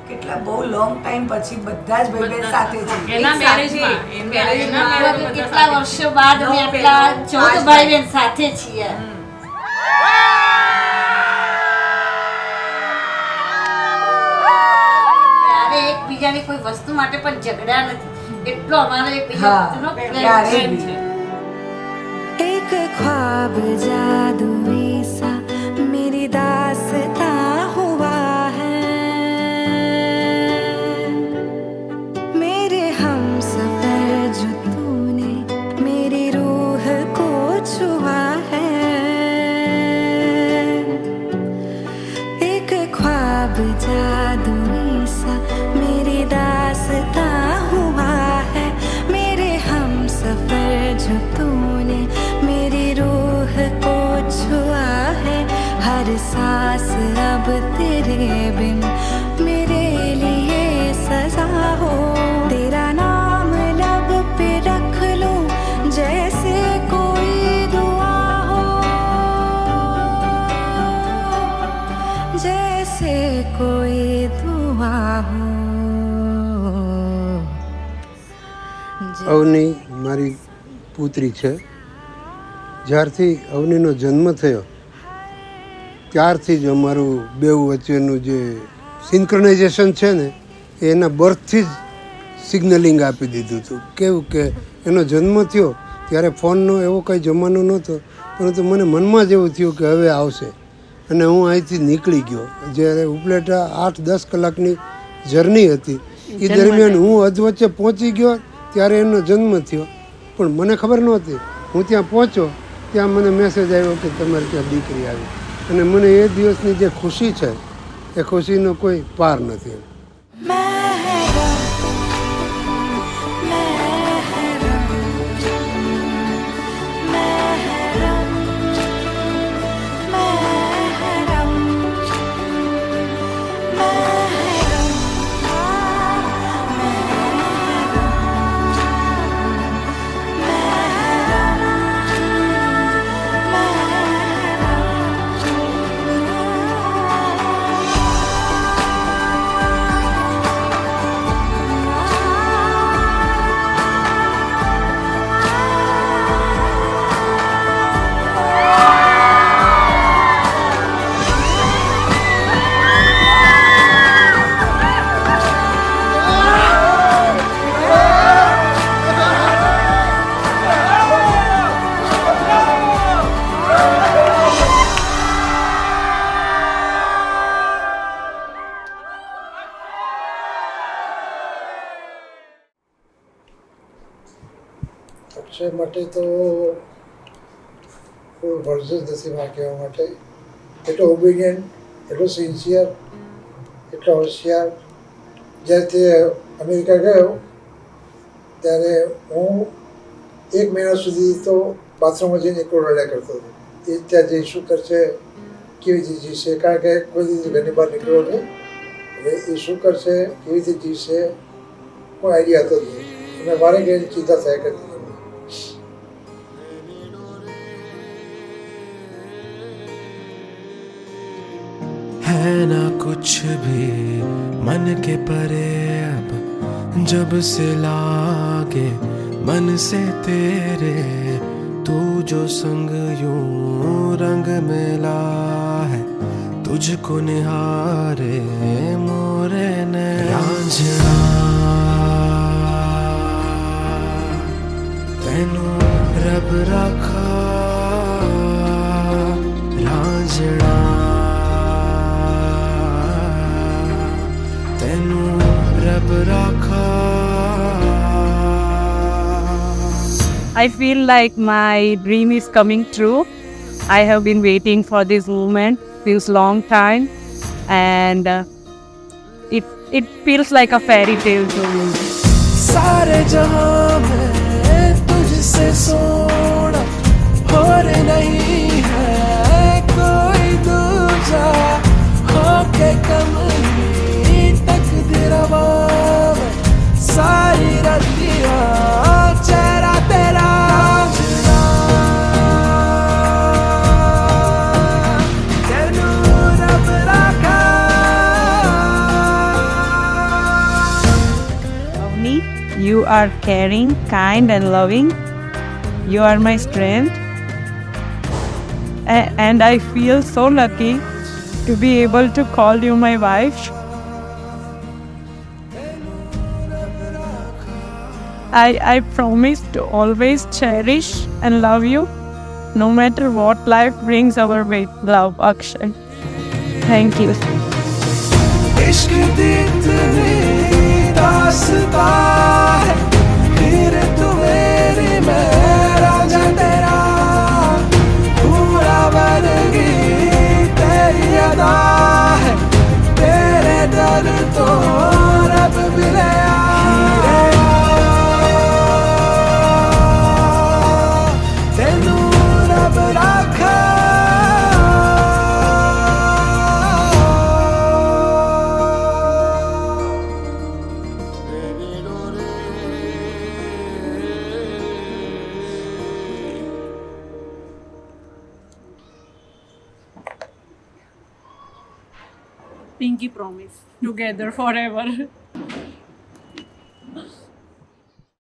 કેટલા બહુ long time પછી બધા જ ભાઈ બહેન સાથે છે. એના મેરેજમાં કેટલા વર્ષો બાદ અમે આટલા 14 ભાઈ બહેન સાથે છીએ. ત્યારે એકબીજાની કોઈ વસ્તુ માટે પણ ઝઘડા નથી. એટલો અમારો એકબીજા વચ્ચેનો પ્રેમ છે. एक ख्वाब जादुई सा मेरी दास्तां हुआ है मेरे हमसफर जो तूने मेरी रूह को छुआ है एक ख्वाब जादुई सा मेरी दास्तां हुआ है मेरे हमसफर जो तूने मेरी रूह को छुआ है हर सांस अब तेरे बिन मेरे लिए सजा हो तेरा नाम लब पे रख लूं जैसे कोई दुआ हो जैसे कोई दुआ हो અવની મારી પુત્રી છે. જ્યારથી અવનીનો જન્મ થયો ત્યારથી જ અમારું બેઉ વચ્ચેનું જે સિન્ક્રનાઇઝેશન છે ને એના બર્થથી જ સિગ્નલિંગ આપી દીધું હતું. કેવું કે એનો જન્મ થયો ત્યારે ફોનનો એવો કંઈ જમાનો નહોતો, પરંતુ મને મનમાં જ એવું થયું કે હવે આવશે અને હું અહીંથી નીકળી ગયો. જ્યારે ઉપલેટા 8-10 કલાકની જર્ની હતી એ દરમિયાન હું અધવચ્ચે પહોંચી ગયો ત્યારે એનો જન્મ થયો. પણ મને ખબર નહોતી. હું ત્યાં પહોંચ્યો ત્યાં મને મેસેજ આવ્યો કે તમારે ત્યાં દીકરી આવી અને મને એ દિવસની જે ખુશી છે એ ખુશીનો કોઈ પાર નથી. અક્ષય માટે તો કોઈ વર્ડ જ નથી માં કહેવા માટે. એટલો ઓબિડિયન્ટ, એટલો સિન્સિયર, એટલો હોશિયાર. જ્યારે તે અમેરિકા ગયો ત્યારે હું 1 મહિના સુધી તો બાથરૂમમાં જઈને એકલો રડ્યા કરતો હતો. એ ત્યાં જઈ શું કરશે, કેવી રીતે જીવશે, કારણ કે કોઈ રીતે ઘરની બહાર નીકળ્યો નહીં. હવે એ શું કરશે, કેવી રીતે જીવશે કોઈ આઈડિયા હતો નહીં. અને મારે કંઈ ચિંતા થયા કરતી. है ना कुछ भी मन के परे अब जब से लागे मन से तेरे तू जो संग यूं रंग मिला है तुझको निहारे मोरे ने तेनू रब रखा Raanjhanaa I feel like my dream is coming true. I have been waiting for this moment since long time, and it feels like a fairy tale to me. सारे जहां में तुझसे सोना और नहीं है You are caring, kind, and loving. You are my strength. And I feel so lucky to be able to call you my wife. I promise to always cherish and love you no matter what life brings our way. Love, Akshay. Thank you. इश्क दी इतनी दास्तां है, हीर तू मेरी मैं रांझा तेरा, पूरा वर्गी तेरी अदा है, तेरे दर तो रब मिले तेनू रब राखा। Pinky promise. Together forever.